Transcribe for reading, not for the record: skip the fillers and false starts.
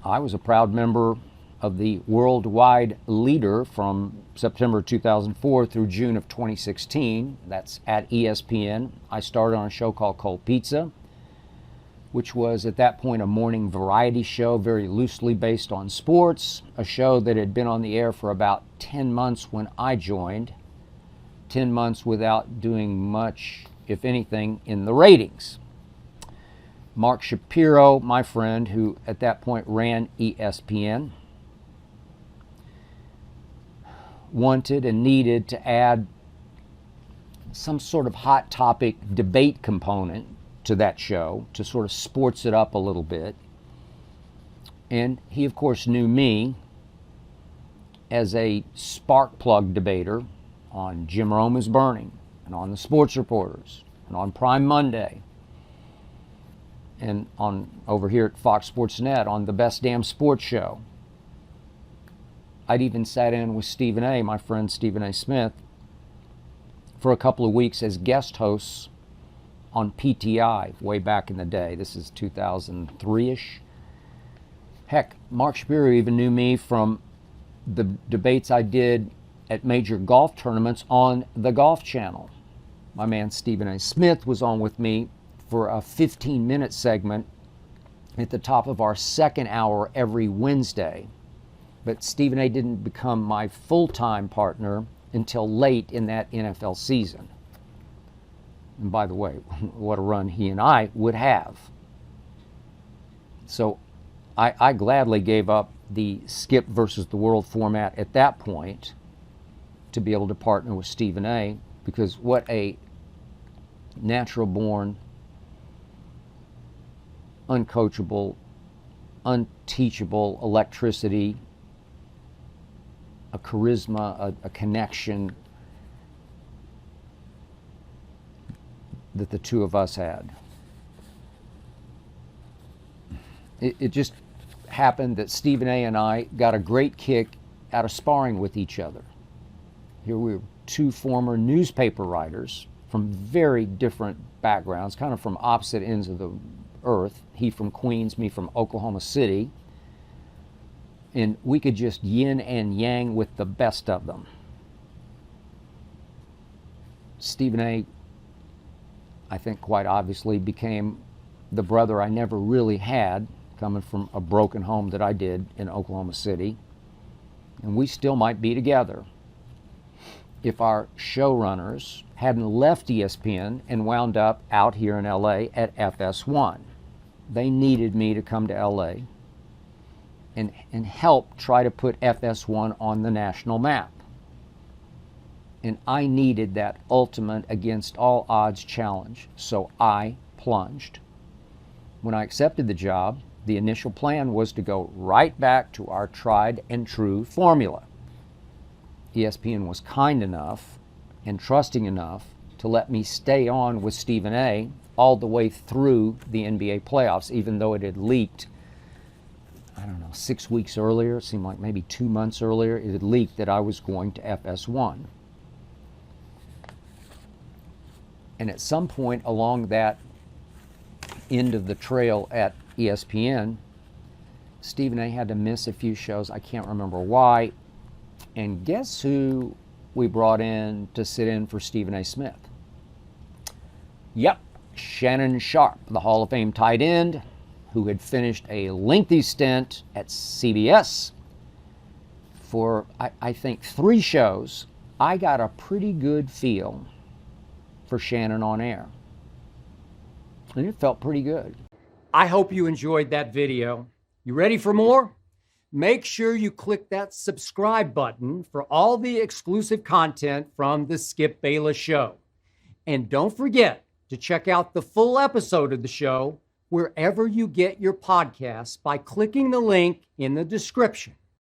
I was a proud member of the worldwide leader from September 2004 through June of 2016. That's at ESPN. I started on a show called Cold Pizza, which was at that point a morning variety show very loosely based on sports, a show that had been on the air for about 10 months when I joined, 10 months without doing much, if anything, in the ratings. Mark Shapiro, my friend, who at that point ran ESPN, wanted and needed to add some sort of hot topic debate component to that show to sort of sports it up a little bit. And he, of course, knew me as a spark plug debater on Jim Rome is Burning and on the Sports Reporters and on Prime Monday and on over here at Fox Sports Net on the Best Damn Sports Show. I'd even sat in with Stephen A., my friend Stephen A. Smith, for a couple of weeks as guest hosts on PTI way back in the day. This is 2003-ish. Heck, Mark Shapiro even knew me from the debates I did at major golf tournaments on the Golf Channel. My man Stephen A. Smith was on with me for a 15-minute segment at the top of our second hour every Wednesday. But Stephen A. didn't become my full-time partner until late in that NFL season. And by the way, what a run he and I would have. So I gladly gave up the Skip versus the World format at that point to be able to partner with Stephen A., because what a natural-born, uncoachable, unteachable electricity, a charisma, a connection that the two of us had. It just happened that Stephen A. and I got a great kick out of sparring with each other. Here we were two former newspaper writers from very different backgrounds, kind of from opposite ends of the earth. He from Queens, me from Oklahoma City. And we could just yin and yang with the best of them. Stephen A., I think quite obviously, became the brother I never really had, coming from a broken home that I did in Oklahoma City. And we still might be together if our showrunners hadn't left ESPN and wound up out here in LA at FS1. They needed me to come to LA and help try to put FS1 on the national map. And I needed that ultimate against all odds challenge, so I plunged. When I accepted the job, the initial plan was to go right back to our tried and true formula. ESPN was kind enough and trusting enough to let me stay on with Stephen A. all the way through the NBA playoffs, even though it had leaked, 6 weeks earlier, it seemed like maybe 2 months earlier, it had leaked that I was going to FS1. And at some point along that end of the trail at ESPN, Stephen A. had to miss a few shows. I can't remember why. And guess who we brought in to sit in for Stephen A. Smith? Yep, Shannon Sharpe, the Hall of Fame tight end, who had finished a lengthy stint at CBS for, I think, 3 shows. I got a pretty good feel for Shannon on air. And it felt pretty good. I hope you enjoyed that video. You ready for more? Make sure you click that subscribe button for all the exclusive content from the Skip Bayless Show. And don't forget to check out the full episode of the show wherever you get your podcasts by clicking the link in the description.